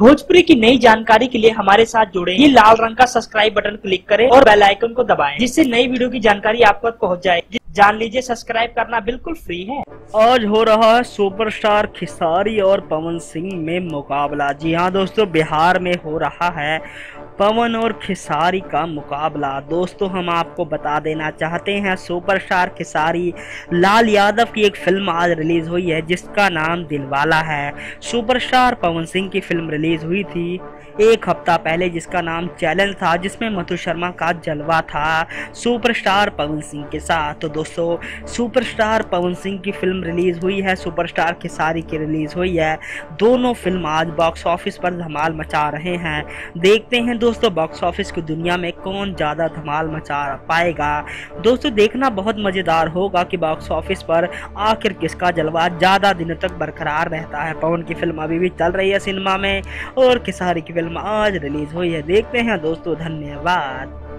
भोजपुरी की नई जानकारी के लिए हमारे साथ जुड़े। ये लाल रंग का सब्सक्राइब बटन क्लिक करें और बेल आइकन को दबाएं, जिससे नई वीडियो की जानकारी आप तक पहुंच जाए। जान लीजिए, सब्सक्राइब करना बिल्कुल फ्री है। आज हो रहा है सुपरस्टार खेसारी और पवन सिंह में मुकाबला। जी हाँ दोस्तों, बिहार में हो रहा है पवन और खेसारी का मुकाबला। दोस्तों, हम आपको बता देना चाहते हैं, सुपरस्टार खेसारी लाल यादव की एक फिल्म आज रिलीज हुई है जिसका नाम दिलवाला है। सुपरस्टार पवन सिंह की फिल्म रिलीज हुई थी एक हफ्ता पहले जिसका नाम चैलेंज था, जिसमें मधु शर्मा का जलवा था सुपरस्टार पवन सिंह के साथ। तो दोस्तों, सुपरस्टार पवन सिंह की फिल्म रिलीज हुई है, सुपरस्टार खेसारी की रिलीज हुई है। दोनों फिल्म आज बॉक्स ऑफिस पर धमाल मचा रहे हैं। देखते हैं दोस्तों, बॉक्स ऑफिस की दुनिया में कौन ज्यादा धमाल मचा पाएगा। दोस्तों, देखना बहुत मजेदार होगा कि बॉक्स ऑफिस पर आखिर किसका जलवा ज्यादा दिनों तक बरकरार रहता है। पवन की फिल्म अभी भी चल रही है सिनेमा में और खेसारी की फिल्म आज रिलीज हुई है। देखते हैं दोस्तों, धन्यवाद।